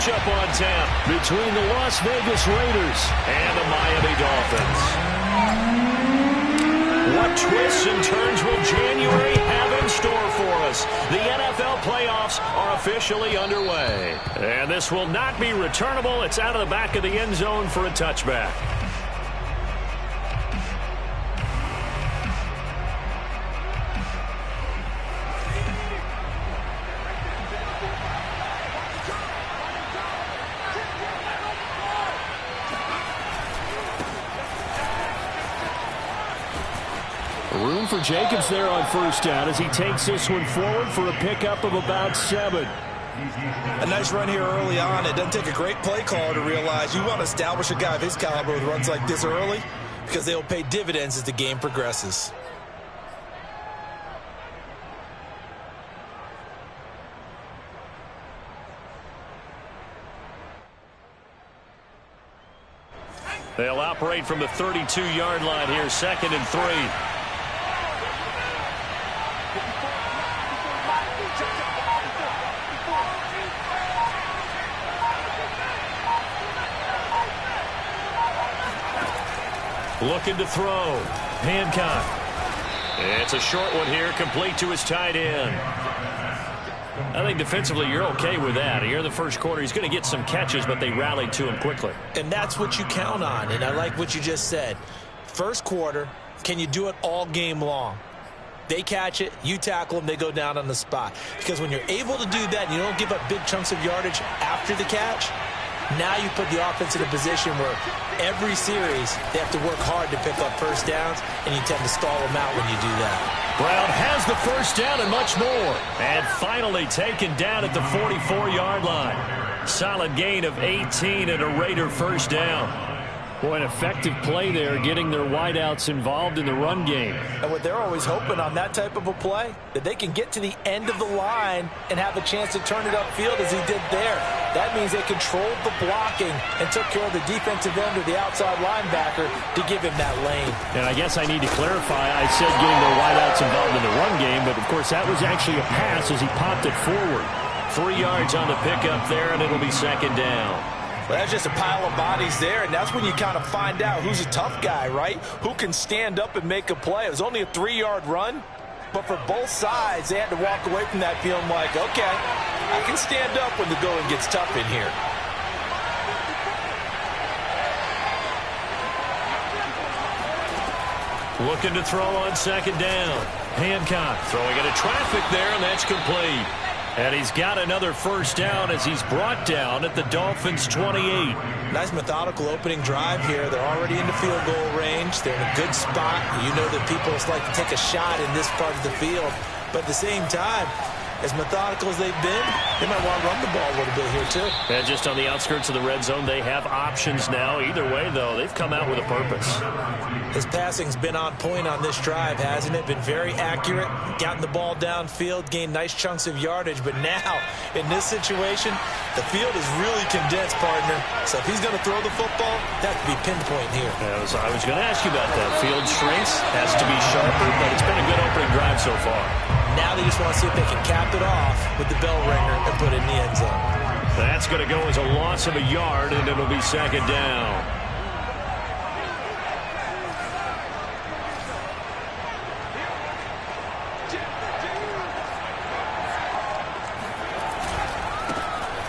matchup on tap between the Las Vegas Raiders and the Miami Dolphins. What twists and turns will January have in store for us? The NFL playoffs are officially underway. And this will not be returnable. It's out of the back of the end zone for a touchback. Room for Jacobs there on first down as he takes this one forward for a pickup of about 7. A nice run here early on. It doesn't take a great play caller to realize you want to establish a guy of his caliber with runs like this early because they'll pay dividends as the game progresses. They'll operate from the 32-yard line here, 2nd and 3. Looking to throw. Hancock. It's a short one here, complete to his tight end. I think defensively you're okay with that. Here in the first quarter, he's going to get some catches, but they rallied to him quickly. And that's what you count on, and I like what you just said. First quarter, can you do it all game long? They catch it, you tackle them, they go down on the spot. Because when you're able to do that and you don't give up big chunks of yardage after the catch, now you put the offense in a position where every series they have to work hard to pick up first downs, and you tend to stall them out when you do that. Brown has the first down and much more. And finally taken down at the 44-yard line. Solid gain of 18 and a Raider first down. Boy, an effective play there, getting their wideouts involved in the run game. And what they're always hoping on that type of a play, that they can get to the end of the line and have a chance to turn it upfield as he did there. That means they controlled the blocking and took care of the defensive end or the outside linebacker to give him that lane. And I guess I need to clarify, I said getting their wideouts involved in the run game, but of course that was actually a pass as he popped it forward. 3 yards on the pickup there, and it'll be 2nd down. Well, that's just a pile of bodies there, and that's when you kind of find out who's a tough guy, right? Who can stand up and make a play. It was only a 3-yard run, but for both sides, they had to walk away from that feeling like, okay, I can stand up when the going gets tough in here. Looking to throw on 2nd down. Hancock throwing into traffic there, and that's complete. And he's got another first down as he's brought down at the Dolphins' 28. Nice methodical opening drive here. They're already into field goal range. They're in a good spot. You know that people like to take a shot in this part of the field. But at the same time, as methodical as they've been, they might want to run the ball a little bit here too. And just on the outskirts of the red zone, they have options now. Either way, though, they've come out with a purpose. His passing's been on point on this drive, hasn't it? Been very accurate, gotten the ball downfield, gained nice chunks of yardage. But now, in this situation, the field is really condensed, partner. So if he's going to throw the football, that could be pinpoint here. I was going to ask you about that. Field shrinks, has to be sharper, but it's been a good opening drive so far. Now they just want to see if they can cap it off with the bell ringer and put it in the end zone. That's going to go as a loss of a yard, and it'll be 2nd down.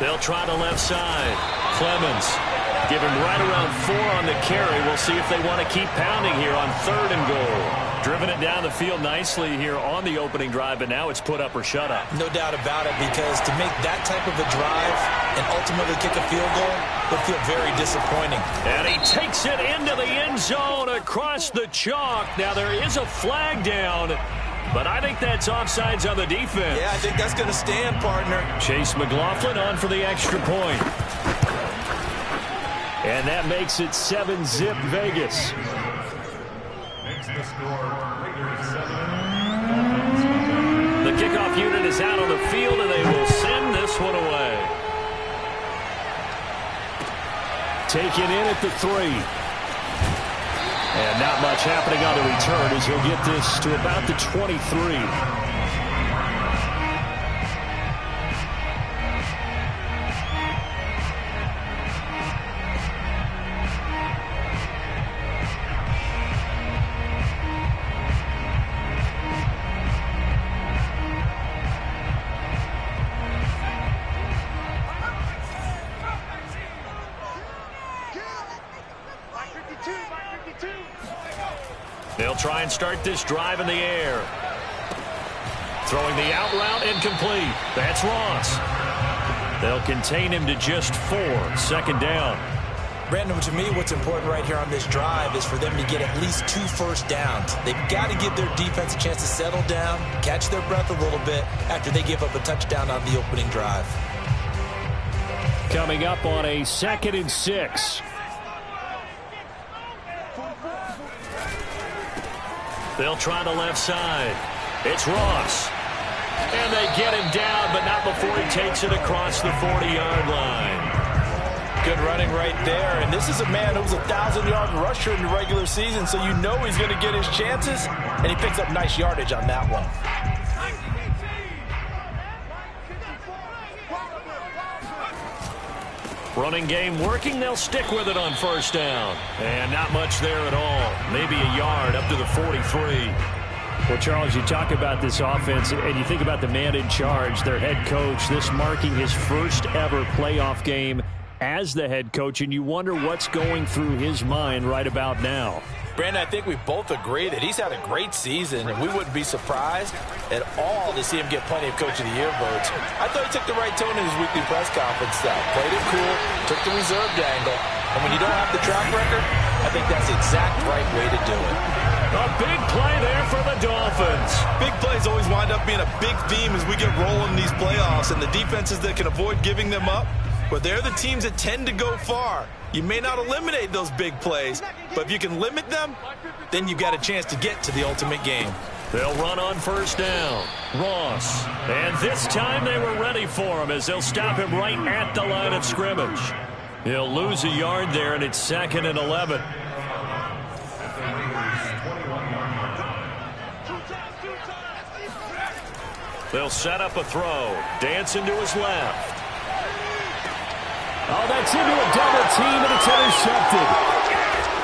They'll try the left side. Clemens, give him right around 4 on the carry. We'll see if they want to keep pounding here on 3rd and goal. Driven it down the field nicely here on the opening drive, but now it's put up or shut up. No doubt about it, because to make that type of a drive and ultimately kick a field goal would feel very disappointing. And he takes it into the end zone across the chalk. Now there is a flag down, but I think that's offsides on the defense. Yeah, I think that's going to stand, partner. Chase McLaughlin on for the extra point. And that makes it 7-zip Vegas. The kickoff unit is out on the field, and they will send this one away. Taken in at the 3. And not much happening on the return as he'll get this to about the 23. They'll try and start this drive in the air. Throwing the out route incomplete. That's Ross. They'll contain him to just 4. 2nd down. Brandon, to me, what's important right here on this drive is for them to get at least 2 first downs. They've got to give their defense a chance to settle down, catch their breath a little bit after they give up a touchdown on the opening drive. Coming up on a 2nd and 6. They'll try the left side. It's Ross. And they get him down, but not before he takes it across the 40-yard line. Good running right there. And this is a man who was a 1,000-yard rusher in the regular season, so you know he's going to get his chances. And he picks up nice yardage on that one. Running game working. They'll stick with it on 1st down. And not much there at all. Maybe a yard up to the 43. Well, Charles, you talk about this offense, and you think about the man in charge, their head coach, this marking his first ever playoff game as the head coach, and you wonder what's going through his mind right about now. Brandon, I think we both agree that he's had a great season, and we wouldn't be surprised at all to see him get plenty of Coach of the Year votes. I thought he took the right tone in his weekly press conference, though. Played it cool, took the reserved angle, and when you don't have the track record, I think that's the exact right way to do it. A big play there for the Dolphins. Big plays always wind up being a big theme as we get rolling in these playoffs, and the defenses that can avoid giving them up, well, they're the teams that tend to go far. You may not eliminate those big plays, but if you can limit them, then you've got a chance to get to the ultimate game. They'll run on 1st down. Ross. And this time they were ready for him as they'll stop him right at the line of scrimmage. He'll lose a yard there, and it's 2nd and 11. They'll set up a throw. Dancing to his left. Oh, that's into a double team, and it's intercepted.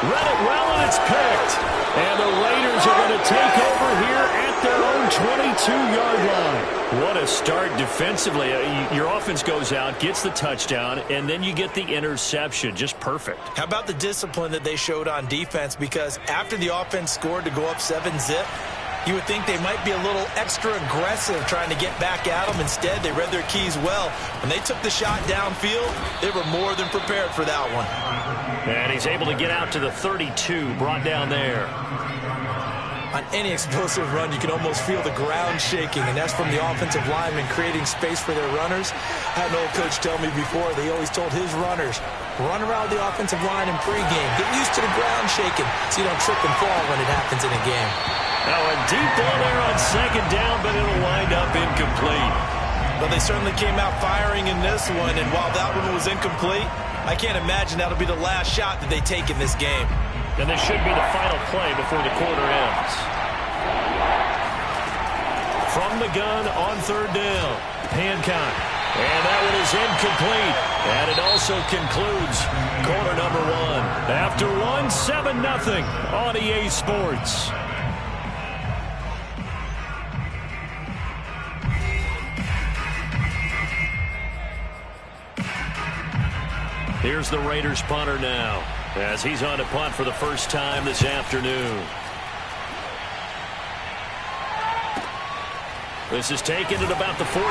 Read it well, and it's picked. And the Raiders are going to take over here at their own 22-yard line. What a start defensively. Your offense goes out, gets the touchdown, and then you get the interception. Just perfect. How about the discipline that they showed on defense? Because after the offense scored to go up 7-zip, you would think they might be a little extra aggressive trying to get back at them. Instead, they read their keys well. When they took the shot downfield, they were more than prepared for that one. And he's able to get out to the 32, brought down there. On any explosive run, you can almost feel the ground shaking, and that's from the offensive linemen creating space for their runners. I had an old coach tell me before, they always told his runners, run around the offensive line in pregame. Get used to the ground shaking so you don't trip and fall when it happens in a game. Now a deep ball there on 2nd down, but it'll wind up incomplete. Well, they certainly came out firing in this one, and while that one was incomplete, I can't imagine that'll be the last shot that they take in this game. And this should be the final play before the quarter ends. From the gun on 3rd down, Hancock. And that one is incomplete. And it also concludes quarter number 1. After one, 7-0 on EA Sports. Here's the Raiders punter now, as he's on to punt for the first time this afternoon. This is taken at about the 14.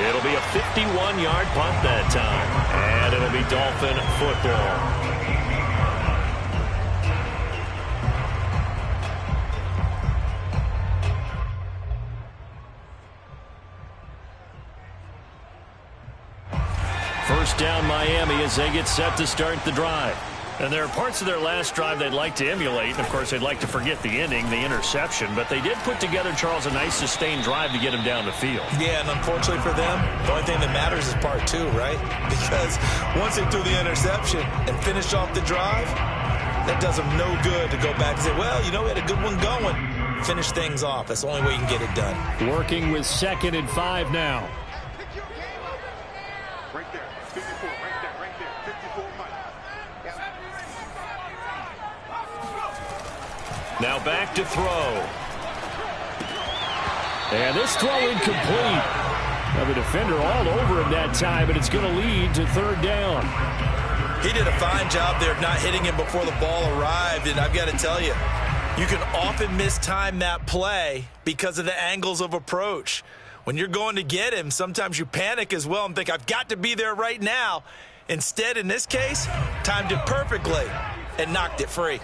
It'll be a 51-yard punt that time, and it'll be Dolphin football. First down Miami as they get set to start the drive. And there are parts of their last drive they'd like to emulate. And, of course, they'd like to forget the ending, the interception. But they did put together, Charles, a nice sustained drive to get him down the field. Yeah, and unfortunately for them, the only thing that matters is part 2, right? Because once they threw the interception and finished off the drive, that does them no good to go back and say, well, you know, we had a good one going. Finish things off. That's the only way you can get it done. Working with 2nd and 5 now. Now back to throw. And this throw incomplete. Now the defender all over him that time, but it's going to lead to 3rd down. He did a fine job there of not hitting him before the ball arrived, and I've got to tell you, you can often mistime that play because of the angles of approach. When you're going to get him, sometimes you panic as well and think, I've got to be there right now. Instead, in this case, timed it perfectly and knocked it free.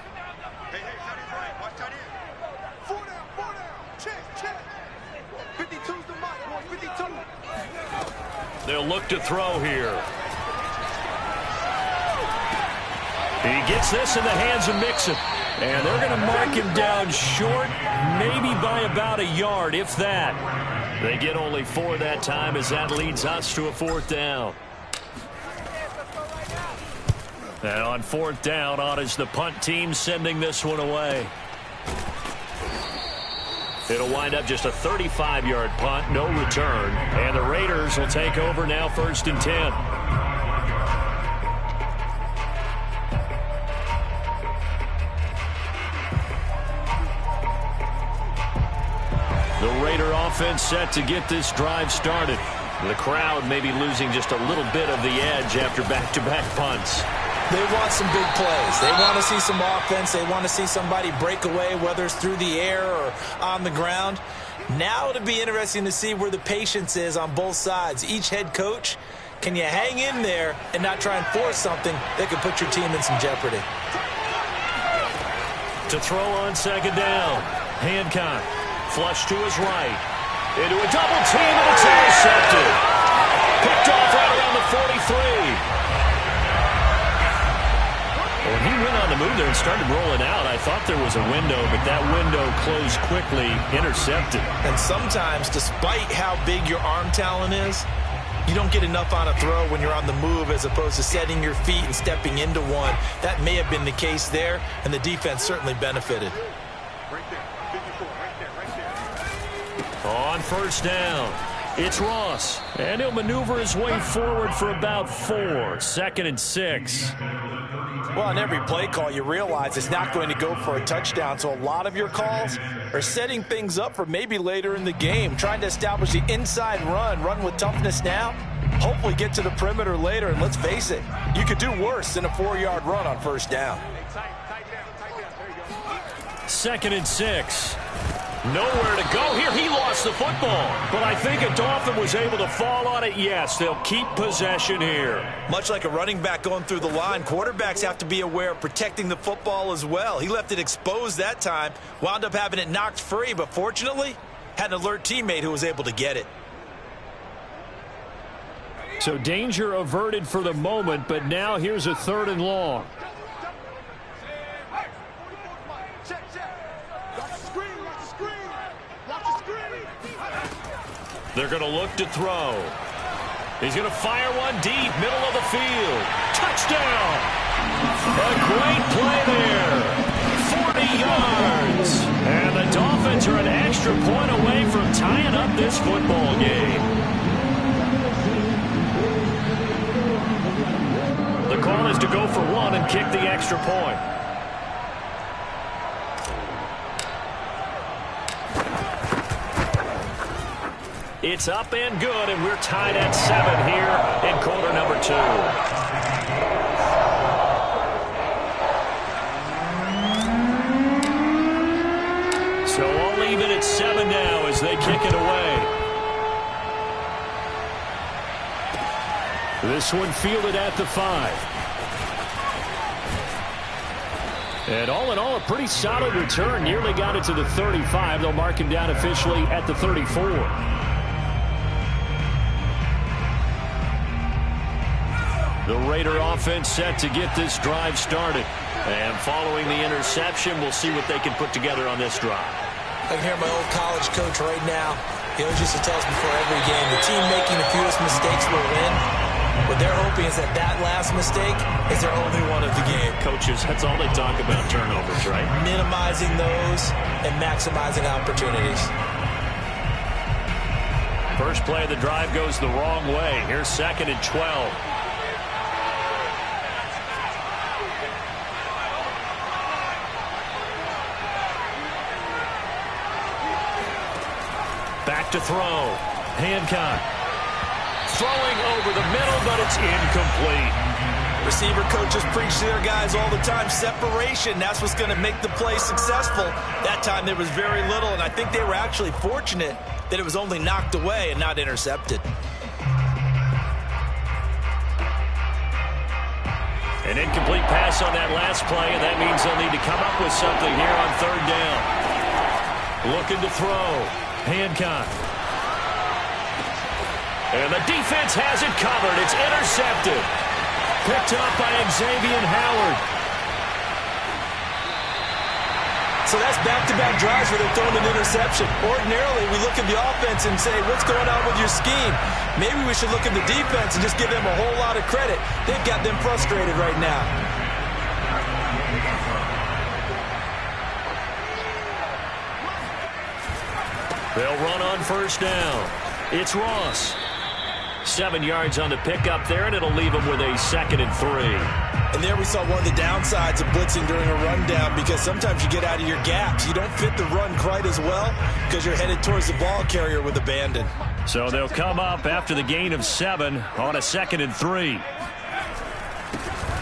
They'll look to throw here. He gets this in the hands of Mixon. And they're going to mark him down short, maybe by about a yard, if that. They get only 4 that time as that leads us to a 4th down. And on 4th down, on is the punt team sending this one away. It'll wind up just a 35-yard punt, no return. And the Raiders will take over now 1st and 10. The Raider offense set to get this drive started. The crowd may be losing just a little bit of the edge after back-to-back punts. They want some big plays. They want to see some offense. They want to see somebody break away, whether it's through the air or on the ground. Now it'll be interesting to see where the patience is on both sides. Each head coach, can you hang in there and not try and force something that could put your team in some jeopardy? To throw on 2nd down, Hancock. Flush to his right. Into a double team, and it's intercepted. Picked off right around the 43. When he went on the move there and started rolling out, I thought there was a window, but that window closed quickly, intercepted. And sometimes, despite how big your arm talent is, you don't get enough on a throw when you're on the move as opposed to setting your feet and stepping into one. That may have been the case there, and the defense certainly benefited. On 1st down, it's Ross. And he'll maneuver his way forward for about 4. 2nd and 6. Well, on every play call, you realize it's not going to go for a touchdown. So a lot of your calls are setting things up for maybe later in the game, trying to establish the inside run with toughness now, hopefully get to the perimeter later. And let's face it, you could do worse than a 4-yard run on 1st down. 2nd and 6. Nowhere to go here. He lost the football. But I think a Dolphin was able to fall on it. Yes, they'll keep possession here. Much like a running back going through the line, quarterbacks have to be aware of protecting the football as well. He left it exposed that time, wound up having it knocked free, but fortunately, had an alert teammate who was able to get it. So danger averted for the moment, but now here's a 3rd and long. They're going to look to throw. He's going to fire one deep, middle of the field. Touchdown! A great play there. 40 yards. And the Dolphins are an extra point away from tying up this football game. The call is to go for 1 and kick the extra point. It's up and good, and we're tied at 7 here in quarter number 2. So I'll leave it at 7 now as they kick it away. This one fielded at the 5. And all in all, a pretty solid return. Nearly got it to the 35. They'll mark him down officially at the 34. The Raider offense set to get this drive started. And following the interception, we'll see what they can put together on this drive. I can hear my old college coach right now. He always used to tell us before every game, the team making the fewest mistakes will win. What they're hoping is that last mistake is their only one of the game. Coaches, that's all they talk about, turnovers, right? Minimizing those and maximizing opportunities. First play of the drive goes the wrong way. Here's 2nd and 12. Back to throw. Hancock. Throwing over the middle, but it's incomplete. Receiver coaches preach to their guys all the time. Separation, that's what's going to make the play successful. That time there was very little, and I think they were actually fortunate that it was only knocked away and not intercepted. An incomplete pass on that last play, and that means they'll need to come up with something here on third down. Looking to throw. Hancock. And the defense has it covered. It's intercepted. Picked up by Xavier Howard. So that's back-to-back drives where they're throwing an interception. Ordinarily, we look at the offense and say, what's going on with your scheme? Maybe we should look at the defense and just give them a whole lot of credit. They've got them frustrated right now. They'll run on first down. It's Ross. 7 yards on the pickup there, and it'll leave them with a 2nd and 3. And there we saw one of the downsides of blitzing during a rundown, because sometimes you get out of your gaps. You don't fit the run quite as well because you're headed towards the ball carrier with abandon. So they'll come up after the gain of 7 on a 2nd and 3.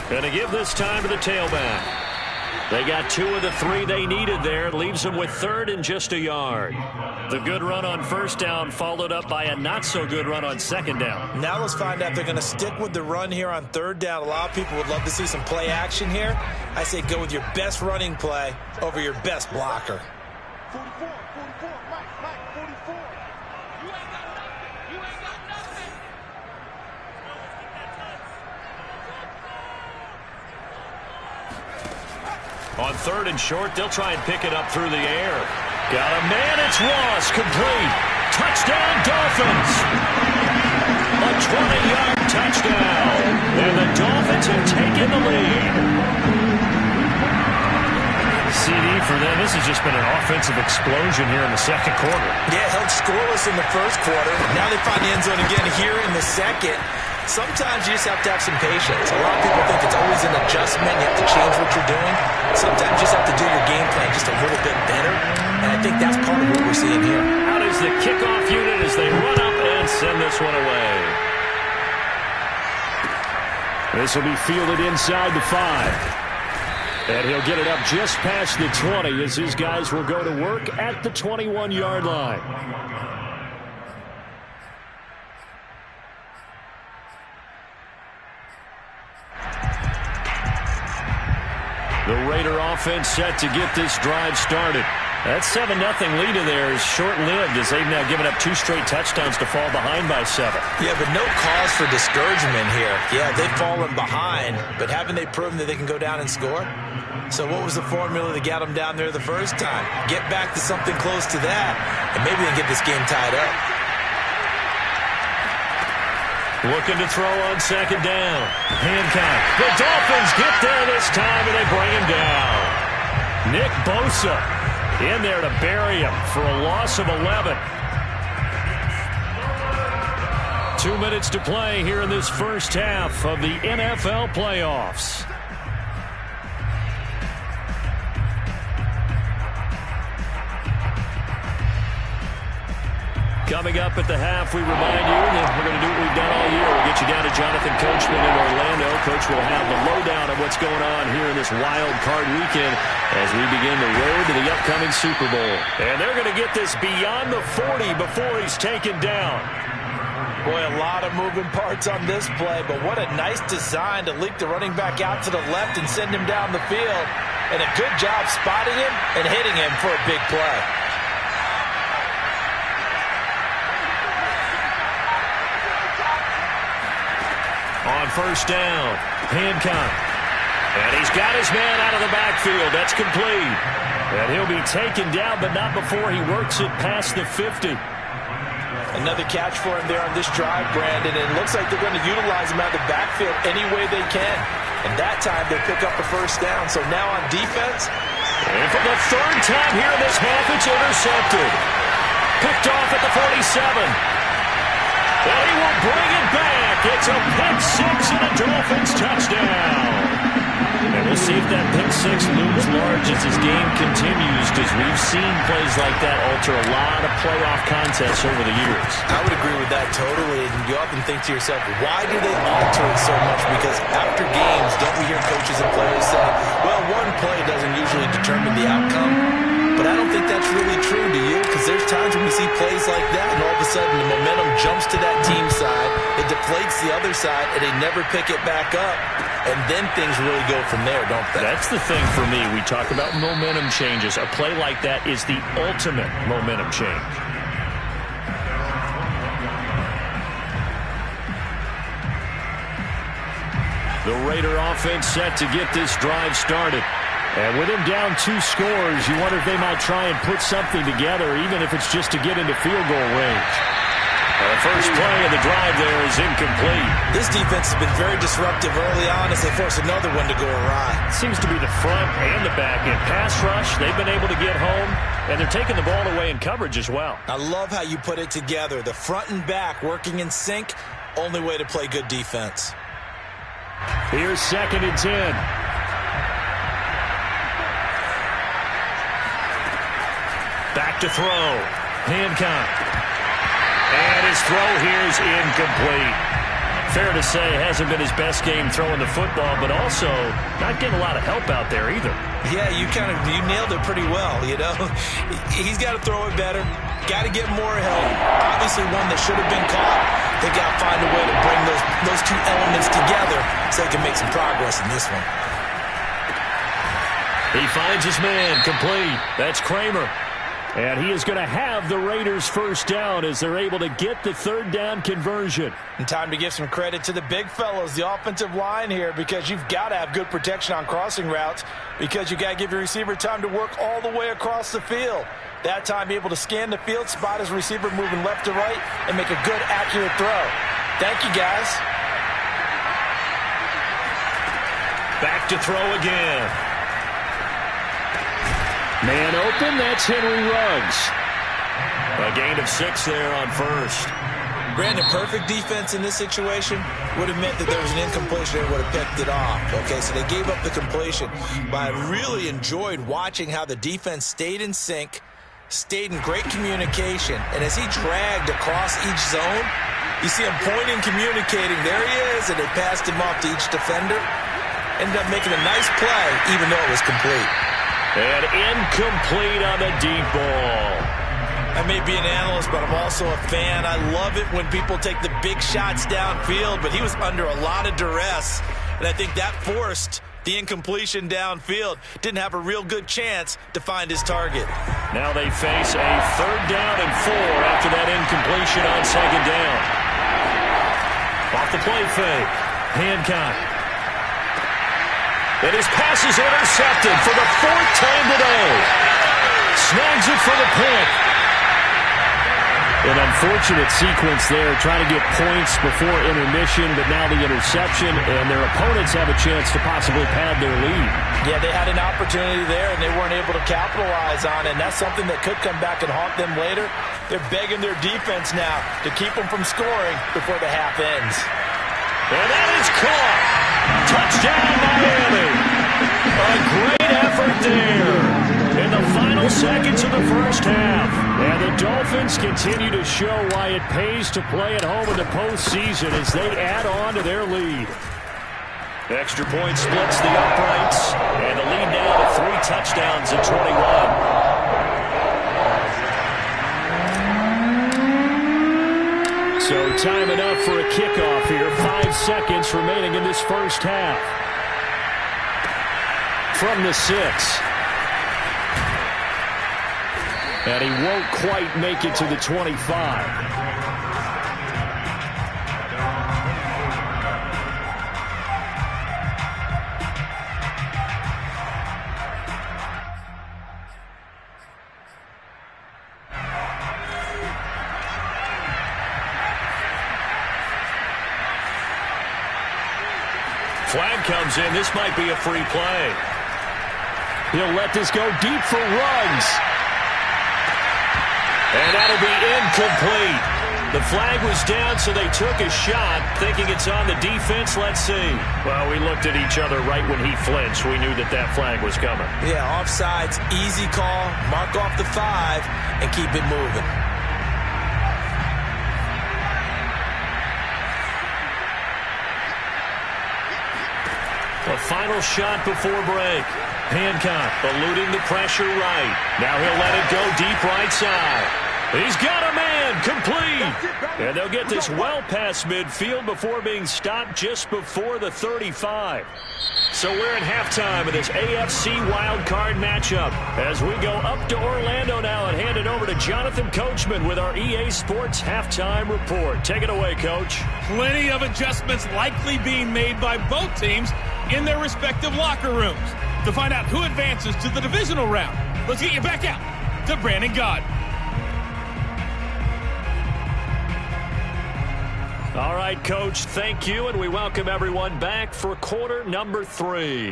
Going to give this time to the tailback. They got 2 of the 3 they needed there. It leaves them with 3rd and just a yard. The good run on first down followed up by a not-so-good run on 2nd down. Now let's find out if they're going to stick with the run here on 3rd down. A lot of people would love to see some play action here. I say go with your best running play over your best blocker. 44, Mike, 44. You ain't got nothing. On 3rd and short, they'll try and pick it up through the air. Got a man, it's Ross, complete. Touchdown, Dolphins. A 20-yard touchdown. And the Dolphins have taken the lead. CD for them. This has just been an offensive explosion here in the 2nd quarter. Yeah, held scoreless in the 1st quarter. Now they find the end zone again here in the 2nd. Sometimes you just have to have some patience. A lot of people think it's always an adjustment. You have to change what you're doing. Sometimes you just have to do your game plan just a little bit better. And I think that's part of what we're seeing here. Out is the kickoff unit as they run up and send this one away. This will be fielded inside the 5. And he'll get it up just past the 20 as his guys will go to work at the 21-yard line. The Raider offense set to get this drive started. That 7-0 lead of theirs is short-lived as they've now given up 2 straight touchdowns to fall behind by 7. Yeah, but no cause for discouragement here. Yeah, they've fallen behind, but haven't they proven that they can go down and score? So what was the formula that got them down there the first time? Get back to something close to that, and maybe they can get this game tied up. Looking to throw on 2nd down. Hancock. The Dolphins get there this time, and they bring him down. Nick Bosa in there to bury him for a loss of 11. 2 minutes to play here in this first half of the NFL playoffs. Coming up at the half, we remind you that we're going to do what we've done all year. We'll get you down to Jonathan Coachman in Orlando. Coach will have the lowdown of what's going on here in this wild card weekend as we begin the road to the upcoming Super Bowl. And they're going to get this beyond the 40 before he's taken down. Boy, a lot of moving parts on this play, but what a nice design to leak the running back out to the left and send him down the field. And a good job spotting him and hitting him for a big play. On first down, Hancock. And he's got his man out of the backfield. That's complete. And he'll be taken down, but not before he works it past the 50. Another catch for him there on this drive, Brandon. And it looks like they're going to utilize him out of the backfield any way they can. And that time they pick up the first down. So now on defense. And for the 3rd time here in this half, it's intercepted. Picked off at the 47. And he will bring it back. It's a pick 6 and a Dolphins touchdown. And we'll see if that pick 6 looms large as this game continues, because we've seen plays like that alter a lot of playoff contests over the years. I would agree with that totally. And you often think to yourself, why do they all to it so much because after games, don't we hear coaches and players say, well, one play doesn't usually determine the outcome. But I don't think that's really true, do you? Because there's times when we see plays like that, and all of a sudden the momentum jumps to that team side, it deflates the other side, and they never pick it back up. And then things really go from there, don't they? That's the thing for me. We talk about momentum changes. A play like that is the ultimate momentum change. The Raider offense set to get this drive started. And with him down 2 scores, you wonder if they might try and put something together, even if it's just to get into field goal range. The first play of the drive there is incomplete. This defense has been very disruptive early on as they force another one to go awry. Seems to be the front and the back end. Pass rush, they've been able to get home, and they're taking the ball away in coverage as well. I love how you put it together. The front and back working in sync, only way to play good defense. Here's 2nd and 10. Back to throw. Hancock. And his throw here is incomplete. Fair to say, hasn't been his best game throwing the football, but also not getting a lot of help out there either. Yeah, you nailed it pretty well, you know. He's got to throw it better. Got to get more help. Obviously one that should have been caught. They got to find a way to bring those two elements together so they can make some progress in this one. He finds his man complete. That's Kramer. And he is going to have the Raiders first down as they're able to get the 3rd down conversion. And time to give some credit to the big fellows, the offensive line here, because you've got to have good protection on crossing routes because you got to give your receiver time to work all the way across the field. That time be able to scan the field, spot his receiver moving left to right, and make a good, accurate throw. Thank you, guys. Back to throw again. Man open, that's Henry Ruggs. A gain of 6 there on first. Brandon, perfect defense in this situation would have meant that there was an incompletion and would have picked it off. Okay, so they gave up the completion. But I really enjoyed watching how the defense stayed in sync, stayed in great communication, and as he dragged across each zone, you see him pointing, communicating. There he is, and they passed him off to each defender. Ended up making a nice play, even though it was complete. And incomplete on the deep ball. I may be an analyst, but I'm also a fan. I love it when people take the big shots downfield, but he was under a lot of duress, and I think that forced the incompletion downfield. Didn't have a real good chance to find his target. Now they face a 3rd down and 4 after that incompletion on 2nd down. Off the play fake. Hancock. And his pass is intercepted for the 4th time today. Snags it for the pick. An unfortunate sequence there, trying to get points before intermission, but now the interception, and their opponents have a chance to possibly pad their lead. Yeah, they had an opportunity there, and they weren't able to capitalize on it, and that's something that could come back and haunt them later. They're begging their defense now to keep them from scoring before the half ends. And that is caught. Touchdown, Miami. A great effort there in the final seconds of the first half. And the Dolphins continue to show why it pays to play at home in the postseason as they add on to their lead. Extra point splits the uprights, and the lead now to 3 touchdowns at 21. So time enough for a kickoff here. 5 seconds remaining in this first half. From the 6. And he won't quite make it to the 25. Flag comes in. This might be a free play. He'll let this go deep for Ruggs. And that'll be incomplete. The flag was down, so they took a shot, thinking it's on the defense. Let's see. Well, we looked at each other right when he flinched. We knew that that flag was coming. Yeah, offsides, easy call. Mark off the 5 and keep it moving. A final shot before break. Hancock eluding the pressure right. Now he'll let it go deep right side. He's got a man, complete. And they'll get this well past midfield before being stopped just before the 35. So we're at halftime of this AFC wildcard matchup as we go up to Orlando now and hand it over to Jonathan Coachman with our EA Sports halftime report. Take it away, Coach. Plenty of adjustments likely being made by both teams in their respective locker rooms. To find out who advances to the divisional round, let's get you back out to Brandon Gaudin. All right, Coach, thank you, and we welcome everyone back for quarter number 3.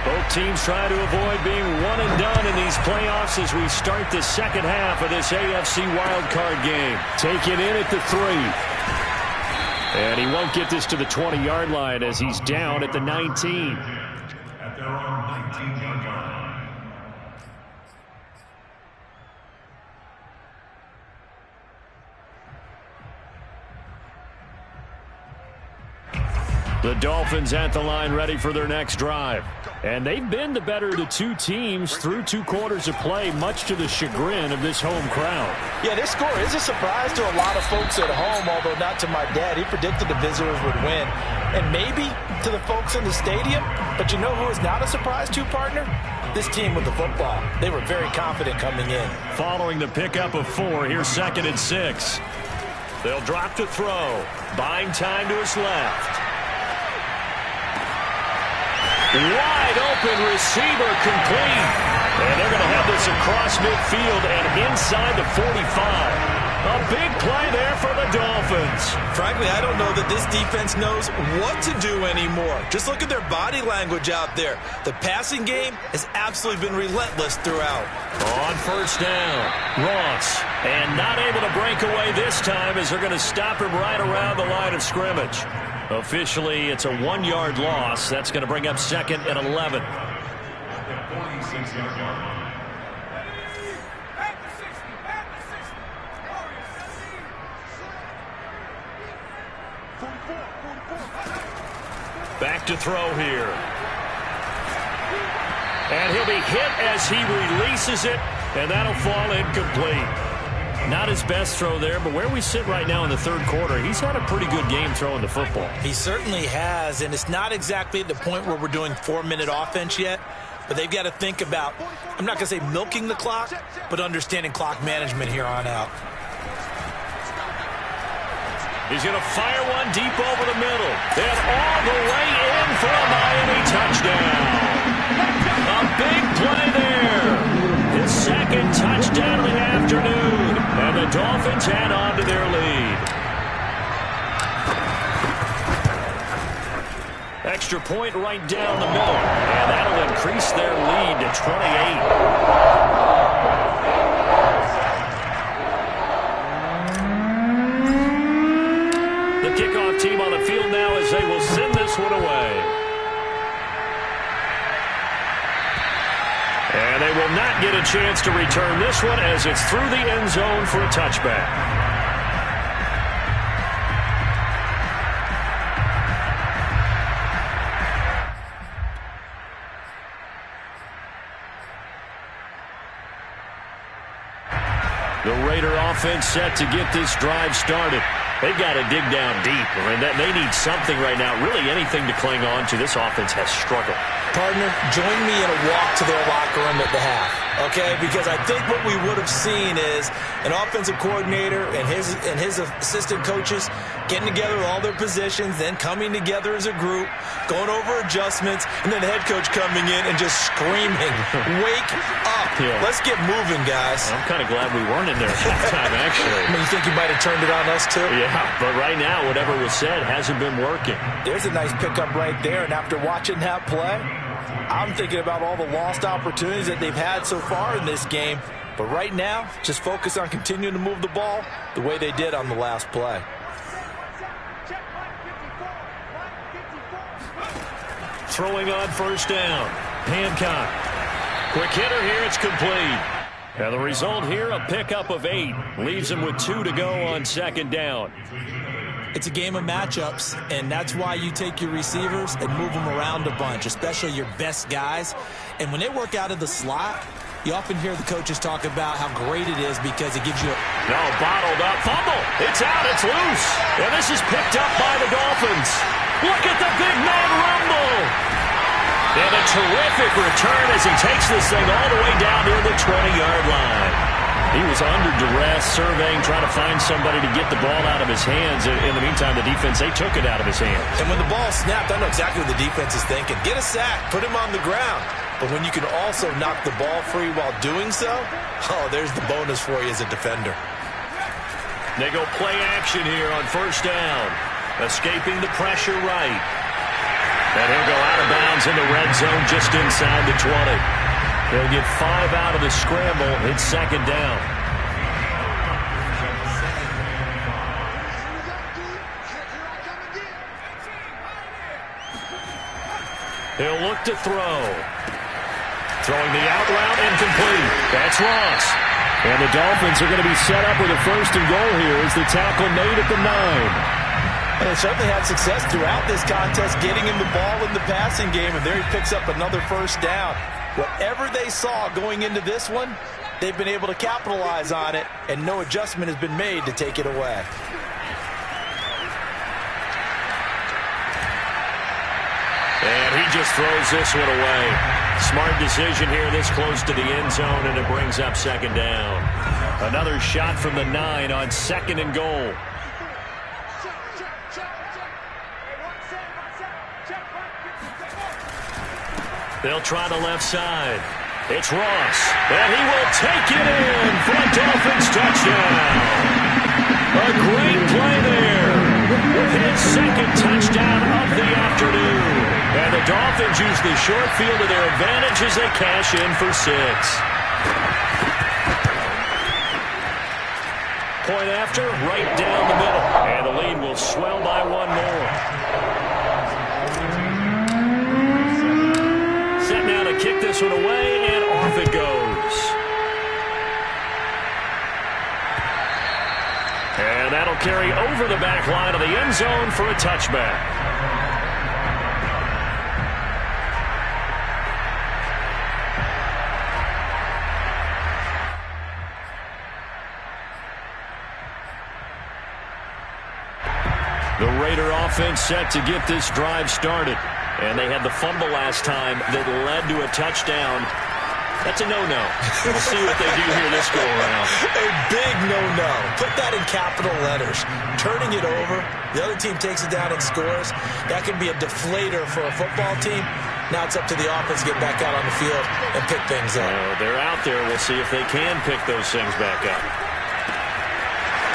Both teams try to avoid being one and done in these playoffs as we start the second half of this AFC wildcard game. Take it in at the 3. And he won't get this to the 20-yard line as he's down at the 19. At their own 19-yard line. The Dolphins at the line ready for their next drive. And they've been the better of the two teams through 2 quarters of play, much to the chagrin of this home crowd. Yeah, this score is a surprise to a lot of folks at home, although not to my dad. He predicted the visitors would win. And maybe to the folks in the stadium. But you know who is not a surprise to, partner? This team with the football. They were very confident coming in. Following the pickup of 4, here's 2nd and 6. They'll drop to throw. Buying time to his left. Wide open receiver complete. And they're going to have this across midfield and inside the 45. A big play there for the Dolphins. Frankly, I don't know that this defense knows what to do anymore. Just look at their body language out there. The passing game has absolutely been relentless throughout. On first down, Ross. And not able to break away this time as they're going to stop him right around the line of scrimmage. Officially, it's a 1-yard loss. That's going to bring up 2nd and 11. Back to throw here. And he'll be hit as he releases it, and that'll fall incomplete. Not his best throw there, but where we sit right now in the 3rd quarter, he's had a pretty good game throwing the football. He certainly has, and it's not exactly at the point where we're doing 4-minute offense yet, but they've got to think about, I'm not going to say milking the clock, but understanding clock management here on out. He's going to fire one deep over the middle. And all the way in for a Miami touchdown. A big play there. His 2nd touchdown of the afternoon. And the Dolphins add on to their lead. Extra point right down the middle. And that'll increase their lead to 28. Kickoff team on the field now as they will send this one away. And they will not get a chance to return this one as it's through the end zone for a touchback. The Raider offense set to get this drive started. They've got to dig down deep. I mean, they need something right now. Really anything to cling on to. This offense has struggled. Partner, join me in a walk to their locker room at the half, okay? Because I think what we would have seen is an offensive coordinator and his assistant coaches getting together all their positions, then coming together as a group, going over adjustments, and then the head coach coming in and just screaming, wake up. Yeah. Let's get moving, guys. I'm kind of glad we weren't in there at halftime, actually. I mean, you think you might have turned it on us, too? Yeah, but right now, whatever was said hasn't been working. There's a nice pickup right there, and after watching that play, I'm thinking about all the lost opportunities that they've had so far in this game. But right now, just focus on continuing to move the ball the way they did on the last play. Throwing on first down. Hancock. Quick hitter here. It's complete. Now the result here, a pickup of 8. Leaves him with 2 to go on second down. It's a game of matchups, and that's why you take your receivers and move them around a bunch, especially your best guys. And when they work out of the slot, you often hear the coaches talk about how great it is because it gives you a... No, bottled up. Fumble. It's out. It's loose. And this is picked up by the Dolphins. Look at the big man rumble. And a terrific return as he takes this thing all the way down near the 20-yard line. He was under duress, surveying, trying to find somebody to get the ball out of his hands. In the meantime, the defense, they took it out of his hands. And when the ball snapped, I know exactly what the defense is thinking. Get a sack. Put him on the ground. But when you can also knock the ball free while doing so, oh, there's the bonus for you as a defender. They go play action here on first down. Escaping the pressure right. And he'll go out of bounds in the red zone just inside the 20. They'll get 5 out of the scramble. It's second down. He'll look to throw. Throwing the out route, incomplete. That's Ross. And the Dolphins are going to be set up with a first and goal here as the tackle made at the 9. And they certainly had success throughout this contest, getting him the ball in the passing game, and there he picks up another first down. Whatever they saw going into this one, they've been able to capitalize on it, and no adjustment has been made to take it away. And he just throws this one away. Smart decision here this close to the end zone, and it brings up second down. Another shot from the 9 on second and goal. They'll try the left side. It's Ross, and he will take it in for a Dolphins touchdown. A great play there. His second touchdown of the afternoon. And the Dolphins use the short field to their advantage as they cash in for 6. Point after, right down the middle. And the lead will swell by 1 more. Set now to kick this one away, and off it goes. And that'll carry over the back line of the end zone for a touchback. The Raider offense set to get this drive started. And they had the fumble last time that led to a touchdown. That's a no-no. We'll see what they do here this go-around. A big no-no. Put that in capital letters. Turning it over, the other team takes it down and scores. That can be a deflator for a football team. Now it's up to the offense to get back out on the field and pick things up. They're out there. We'll see if they can pick those things back up.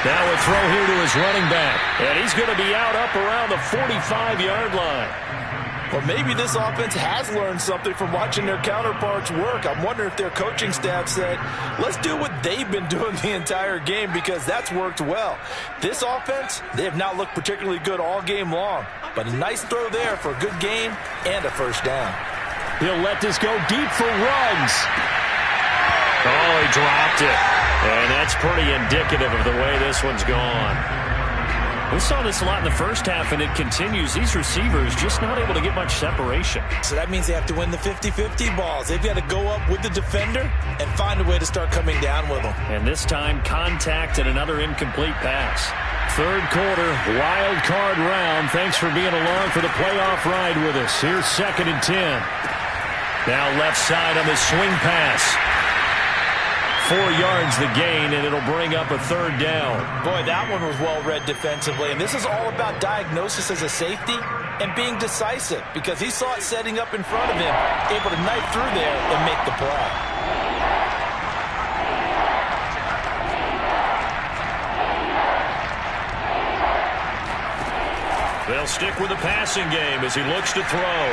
Now a throw here to his running back. And he's going to be out up around the 45-yard line. Well, maybe this offense has learned something from watching their counterparts work. I'm wondering if their coaching staff said, let's do what they've been doing the entire game because that's worked well. This offense, they have not looked particularly good all game long. But a nice throw there for a good game and a first down. He'll let this go deep for Ruggs. Oh, he dropped it. And that's pretty indicative of the way this one's gone. We saw this a lot in the first half, and it continues. These receivers just not able to get much separation. So that means they have to win the 50-50 balls. They've got to go up with the defender and find a way to start coming down with them. And this time, contact and another incomplete pass. Third quarter, wild card round. Thanks for being along for the playoff ride with us. Here's 2nd and 10. Now left side on the swing pass. 4 yards the gain, and it'll bring up a third down. Boy, that one was well read defensively, and this is all about diagnosis as a safety and being decisive because he saw it setting up in front of him, able to knife through there and make the play. They'll stick with the passing game as he looks to throw.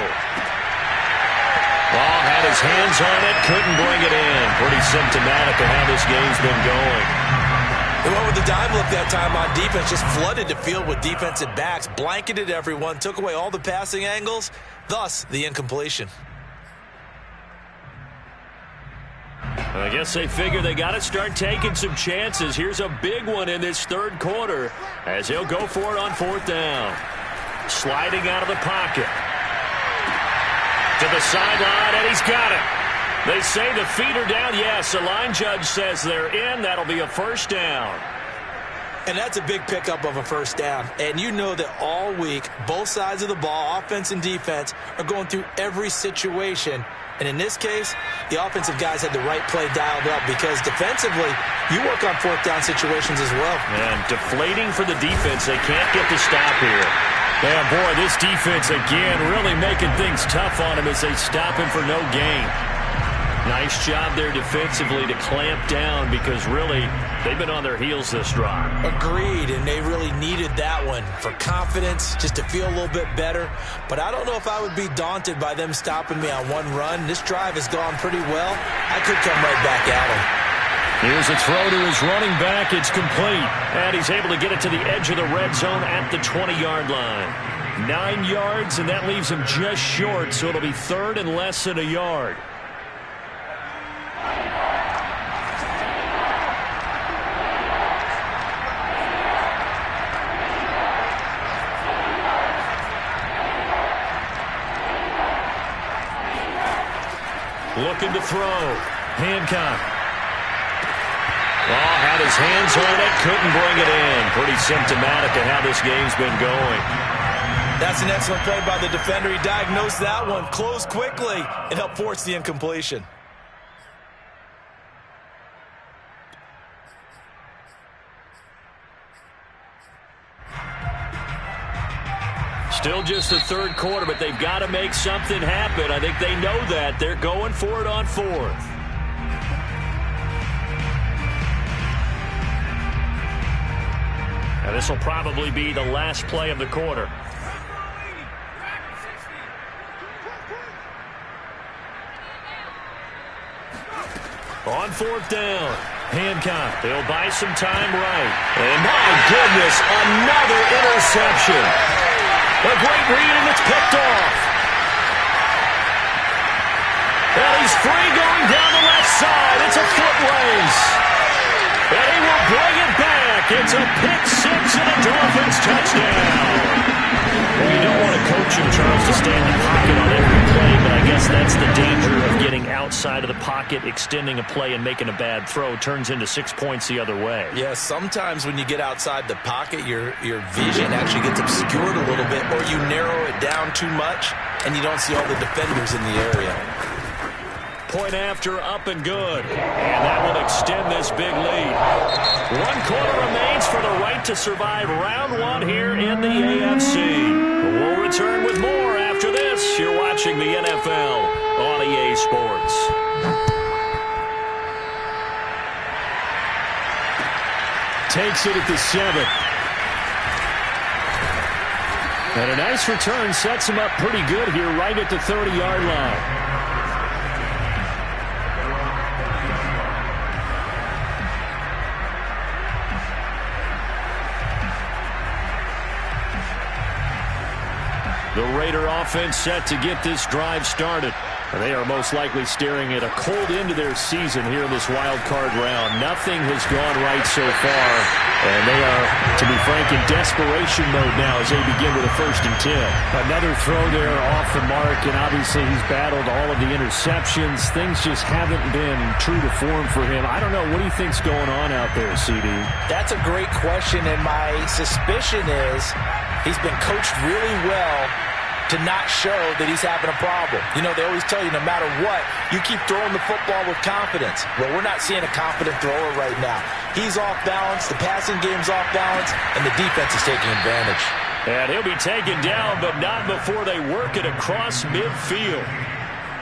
Ball had his hands on it, couldn't bring it in. Pretty symptomatic of how this game's been going. They went with the dime look that time on defense, just flooded the field with defensive backs, blanketed everyone, took away all the passing angles, thus the incompletion. I guess they figure they got to start taking some chances. Here's a big one in this third quarter as he'll go for it on fourth down. Sliding out of the pocket. To the sideline, and he's got it. They say the feet are down. Yes, the line judge says they're in. That'll be a first down. And that's a big pickup of a first down. And you know that all week, both sides of the ball, offense and defense, are going through every situation. And in this case, the offensive guys had the right play dialed up because defensively, you work on fourth down situations as well. And deflating for the defense. They can't get the stop here. Yeah, boy, this defense again really making things tough on him as they stop him for no gain. Nice job there defensively to clamp down because really they've been on their heels this drive. Agreed, and they really needed that one for confidence, just to feel a little bit better. But I don't know if I would be daunted by them stopping me on one run. This drive has gone pretty well. I could come right back at them. Here's a throw to his running back. It's complete. And he's able to get it to the edge of the red zone at the 20-yard line. 9 yards, and that leaves him just short, so it'll be third and less than a yard. Looking to throw. Hancock. Oh, had his hands on it, couldn't bring it in. Pretty symptomatic of how this game's been going. That's an excellent play by the defender. He diagnosed that one, closed quickly, and helped force the incompletion. Still just the third quarter, but they've got to make something happen. I think they know that. They're going for it on fourth. And this will probably be the last play of the quarter. On fourth down, Hancock. They'll buy some time right. And my goodness, another interception. A great read, and it's picked off. And he's free going down the left side. It's a foot race. And he will bring it back. It's a pick six and a Dolphins touchdown. Well, you don't want to coach him, Charles, to stay in the pocket on every play, but I guess that's the danger of getting outside of the pocket, extending a play, and making a bad throw. Turns into 6 points the other way. Yeah, sometimes when you get outside the pocket, your vision actually gets obscured a little bit, or you narrow it down too much, and you don't see all the defenders in the area. Point after, up and good. And that will extend this big lead. 1 quarter remains for the right to survive round one here in the AFC. We'll return with more after this. You're watching the NFL on EA Sports. Takes it at the 7. And a nice return sets him up pretty good here right at the 30-yard line. The Raider offense set to get this drive started. They are most likely staring at a cold end to their season here in this wild card round. Nothing has gone right so far, and they are, to be frank, in desperation mode now as they begin with a 1st and 10. Another throw there off the mark, and obviously he's battled all of the interceptions. Things just haven't been true to form for him. I don't know. What do you think's going on out there, CD? That's a great question, and my suspicion is he's been coached really well to not show that he's having a problem. You know, they always tell you no matter what, you keep throwing the football with confidence. Well, we're not seeing a confident thrower right now. He's off balance, the passing game's off balance, and the defense is taking advantage. And he'll be taken down, but not before they work it across midfield.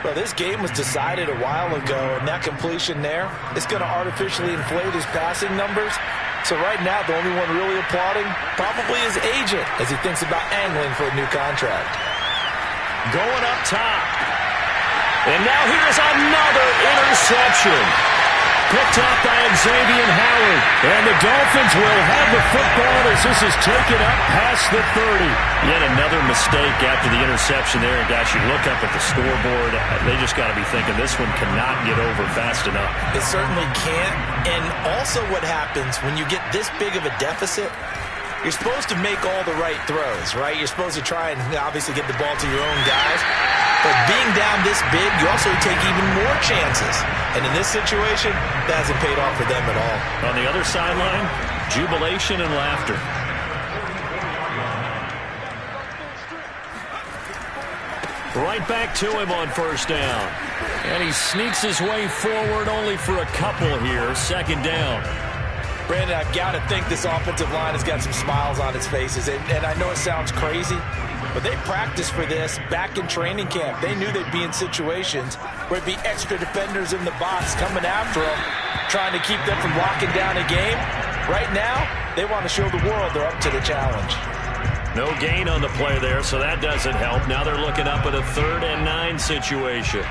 Well, this game was decided a while ago, and that completion there is going to artificially inflate his passing numbers. So right now, the only one really applauding probably his agent as he thinks about angling for a new contract. Going up top. And now here's another interception. picked up by Xavier Howard. And the Dolphins will have the football as this is taken up past the 30. Yet another mistake after the interception there. And, guys, you look up at the scoreboard. They just got to be thinking this one cannot get over fast enough. It certainly can't. And also what happens when you get this big of a deficit, you're supposed to make all the right throws, right? You're supposed to try and obviously get the ball to your own guys. But being down this big, you also take even more chances. And in this situation, that hasn't paid off for them at all. On the other sideline, jubilation and laughter. Right back to him on first down. And he sneaks his way forward only for a couple here. Second down. Brandon, I've got to think this offensive line has got some smiles on its faces. And I know it sounds crazy, but they practiced for this back in training camp. They knew they'd be in situations where it'd be extra defenders in the box coming after them, trying to keep them from locking down a game. Right now, they want to show the world they're up to the challenge. No gain on the play there, so that doesn't help. Now they're looking up at a 3rd and 9 situation.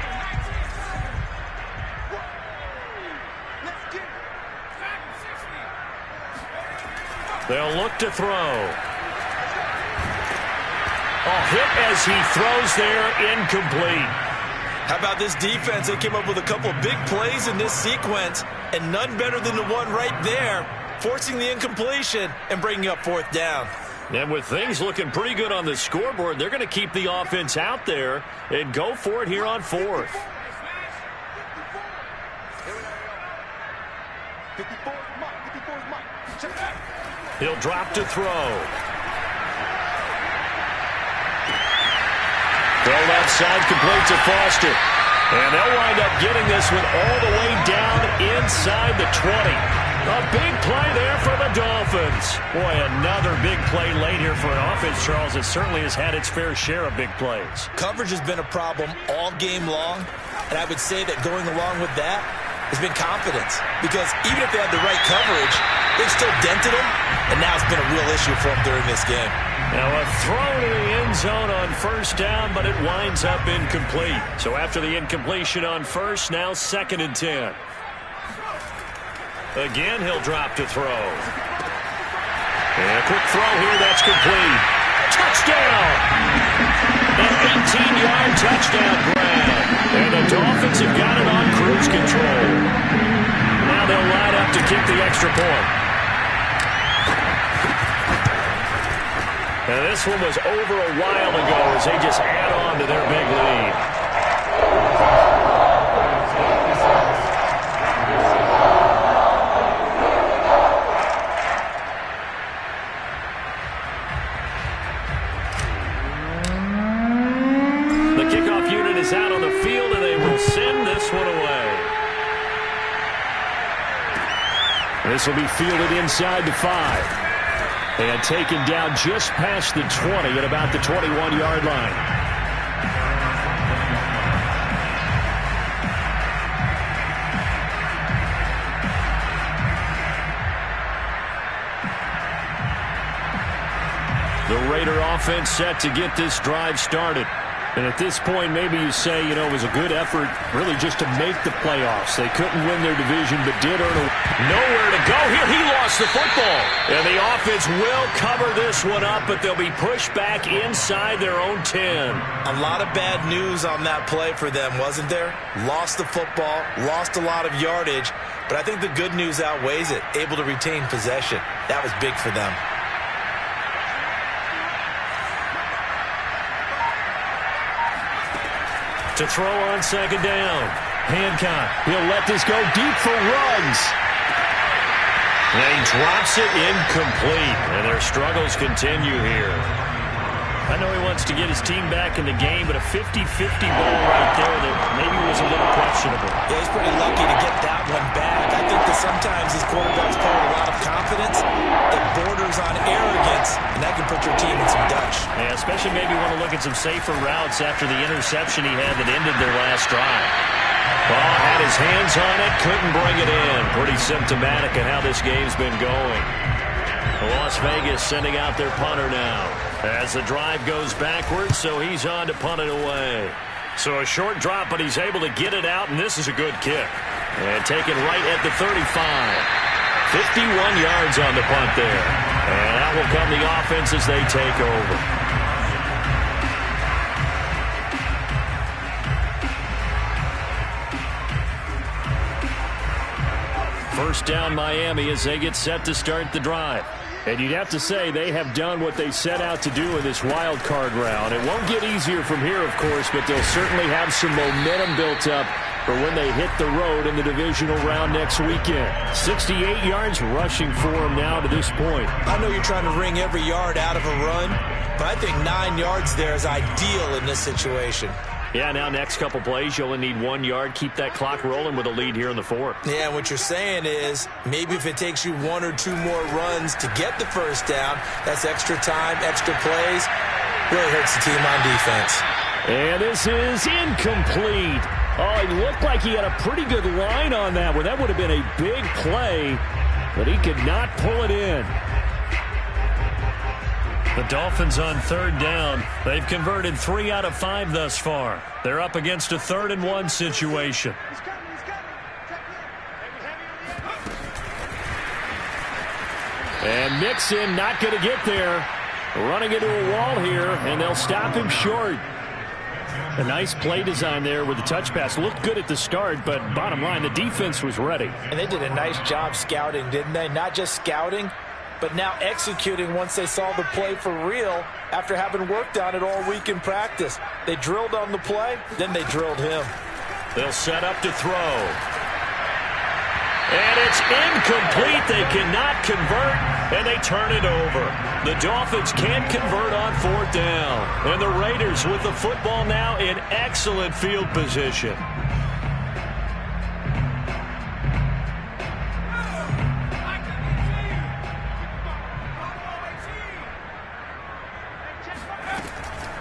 They'll look to throw. Hit as he throws there, incomplete. How about this defense? They came up with a couple of big plays in this sequence, and none better than the one right there, forcing the incompletion and bringing up 4th down. And with things looking pretty good on the scoreboard, they're going to keep the offense out there and go for it here on 4th. 54's Mike. Check it out. He'll drop to throw. Throw left side, complete to Foster. And they'll wind up getting this one all the way down inside the 20. A big play there for the Dolphins. Boy, another big play late here for an offense, Charles, that certainly has had its fair share of big plays. Coverage has been a problem all game long, and I would say that going along with that has been confidence. Because even if they had the right coverage, they've still dented them, and now it's been a real issue for them during this game. Now a throw to the end zone on first down, but it winds up incomplete. So after the incompletion on first, now 2nd and 10. Again, he'll drop to throw. And a quick throw here, that's complete. Touchdown! An 18-yard touchdown grab. And the Dolphins have got it on cruise control. Now they'll line up to kick the extra point. And this one was over a while ago as they just add on to their big lead. The kickoff unit is out on the field, and they will send this one away. This will be fielded inside the 5. And taken down just past the 20 at about the 21-yard line. The Raider offense set to get this drive started. And at this point, maybe you say, it was a good effort really just to make the playoffs. They couldn't win their division, but did earn a... Nowhere to go here. He lost the football. And the offense will cover this one up, but they'll be pushed back inside their own 10. A lot of bad news on that play for them, wasn't there? Lost the football, lost a lot of yardage, but I think the good news outweighs it. Able to retain possession. That was big for them. To throw on 2nd down. Hancock, he'll let this go deep for Ruggs. And he drops it incomplete. And their struggles continue here. I know he wants to get his team back in the game, but a 50-50 ball right there that maybe was a little questionable. Yeah, he's pretty lucky to get that one back. I think that sometimes these quarterbacks play with a lot of confidence. It borders on arrogance, and that can put your team in some Dutch. Yeah, especially maybe want to look at some safer routes after the interception he had that ended their last drive. Ball had his hands on it, couldn't bring it in. Pretty symptomatic of how this game's been going. Las Vegas sending out their punter now. As the drive goes backwards, so he's on to punt it away. So a short drop, but he's able to get it out, and this is a good kick. And taken right at the 35. 51 yards on the punt there. And that will come the offense as they take over. First down Miami as they get set to start the drive. And you'd have to say they have done what they set out to do in this wild card round. It won't get easier from here, of course, but they'll certainly have some momentum built up for when they hit the road in the divisional round next weekend. 68 yards rushing for them now to this point. I know you're trying to wring every yard out of a run, but I think 9 yards there is ideal in this situation. Yeah, now next couple plays, you only need 1 yard. Keep that clock rolling with a lead here in the fourth. Yeah, and what you're saying is maybe if it takes you 1 or 2 more runs to get the first down, that's extra time, extra plays. Really hurts the team on defense. And this is incomplete. Oh, it looked like he had a pretty good line on that one. That would have been a big play, but he could not pull it in. The Dolphins on third down. They've converted 3 out of 5 thus far. They're up against a 3rd and 1 situation. And Mixon not going to get there. Running into a wall here, and they'll stop him short. A nice play design there with the touch pass. Looked good at the start, but bottom line, the defense was ready. And they did a nice job scouting, didn't they? Not just scouting, but now executing once they saw the play for real after having worked on it all week in practice. They drilled on the play, then they drilled him. They'll set up to throw. And it's incomplete. They cannot convert, and they turn it over. The Dolphins can't convert on 4th down. And the Raiders with the football now in excellent field position.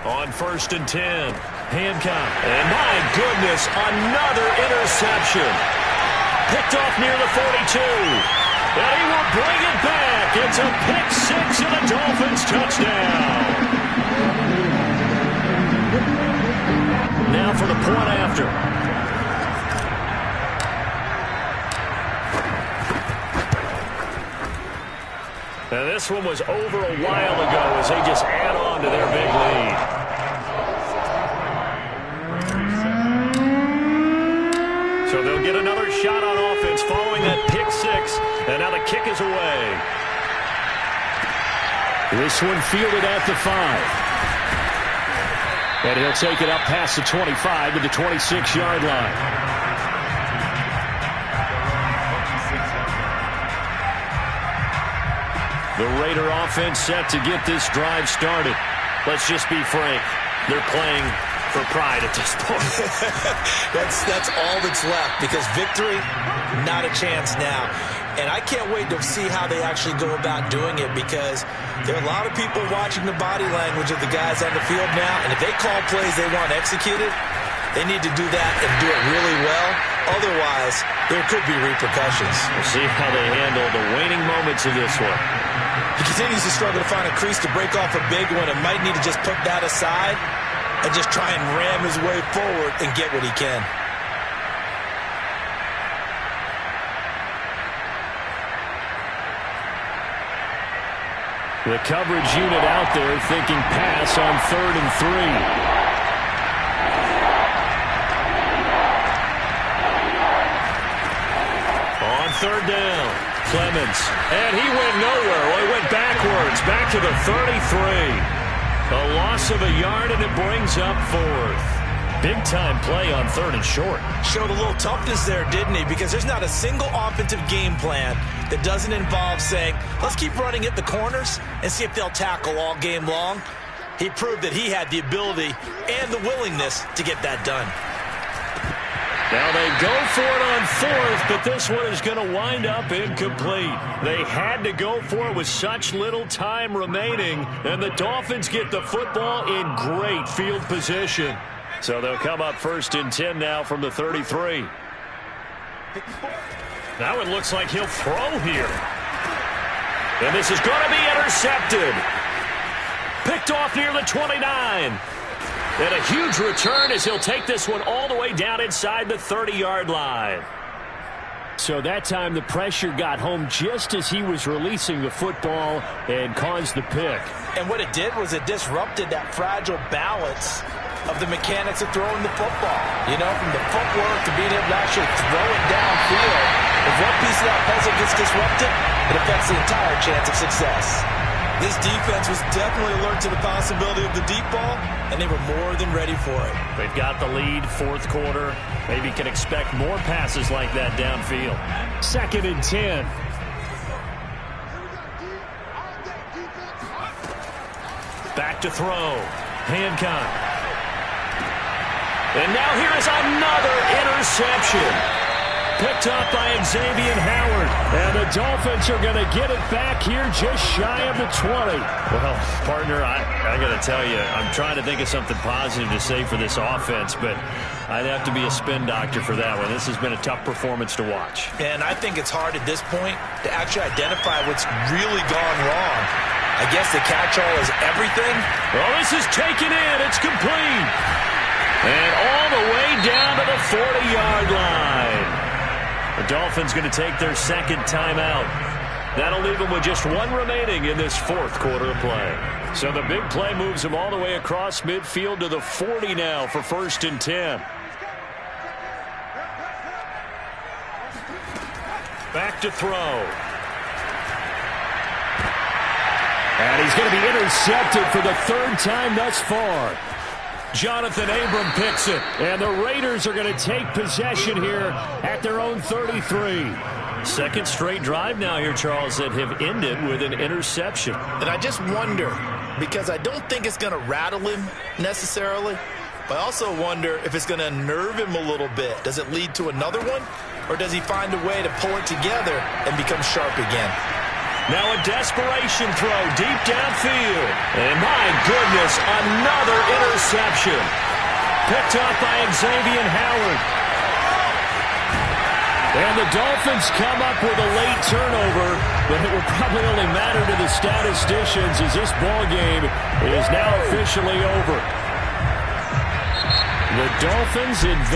On 1st and 10, Hancock. And my goodness, another interception. Picked off near the 42. And he will bring it back. It's a pick 6 and a Dolphins touchdown. Now for the point after. And this one was over a while ago as they just add on to their big lead. So they'll get another shot on offense following that pick 6. And now the kick is away. This one fielded at the 5. And he'll take it up past the 25 to the 26-yard line. The Raider offense set to get this drive started. Let's just be frank. They're playing for pride at this point. That's all that's left, because victory, not a chance now. And I can't wait to see how they actually go about doing it, because there are a lot of people watching the body language of the guys on the field now, and if they call plays they want executed, they need to do that and do it really well. Otherwise, there could be repercussions. We'll see how they handle the waning moments of this one. He continues to struggle to find a crease to break off a big one, and might need to just put that aside and just try and ram his way forward and get what he can. The coverage unit out there thinking pass on 3rd and 3. On 3rd down, Clemens. And he went nowhere. Well, he went backwards, back to the 33. A loss of a yard, and it brings up 4th. Big-time play on 3rd and short. Showed a little toughness there, didn't he? Because there's not a single offensive game plan that doesn't involve saying, let's keep running at the corners and see if they'll tackle all game long. He proved that he had the ability and the willingness to get that done. Now they go for it on 4th, but this one is going to wind up incomplete. They had to go for it with such little time remaining, and the Dolphins get the football in great field position. So they'll come up 1st and 10 now from the 33. Now it looks like he'll throw here. And this is going to be intercepted. Picked off near the 29. And a huge return as he'll take this one all the way down inside the 30-yard line. So that time the pressure got home just as he was releasing the football and caused the pick. And what it did was it disrupted that fragile balance of the mechanics of throwing the football. You know, from the footwork to being able to actually throw it downfield. If one piece of that puzzle gets disrupted, it affects the entire chance of success. This defense was definitely alert to the possibility of the deep ball, and they were more than ready for it. They've got the lead, fourth quarter. Maybe can expect more passes like that downfield. 2nd and 10. Back to throw. Hancock. And now here is another interception. Picked up by Xavier Howard. And the Dolphins are going to get it back here just shy of the 20. Well, partner, I got to tell you, I'm trying to think of something positive to say for this offense, but I'd have to be a spin doctor for that one. This has been a tough performance to watch. And I think it's hard at this point to actually identify what's really gone wrong. I guess the catch-all is everything. Well, this is taken in. It's complete. And all the way down to the 40-yard line. The Dolphins going to take their second timeout. That'll leave them with just one remaining in this fourth quarter of play. So the big play moves them all the way across midfield to the 40 now for 1st and 10. Back to throw. And he's going to be intercepted for the 3rd time thus far. Jonathan Abram picks it. And the Raiders are going to take possession here at their own 33. Second straight drive now here, Charles, that have ended with an interception. And I just wonder, because I don't think it's going to rattle him necessarily, but I also wonder if it's going to unnerve him a little bit. Does it lead to another one? Or does he find a way to pull it together and become sharp again? Now a desperation throw deep downfield. And my goodness, another interception. Picked up by Xavier Howard. And the Dolphins come up with a late turnover, but it will probably only matter to the statisticians as this ball game is now officially over. The Dolphins advance.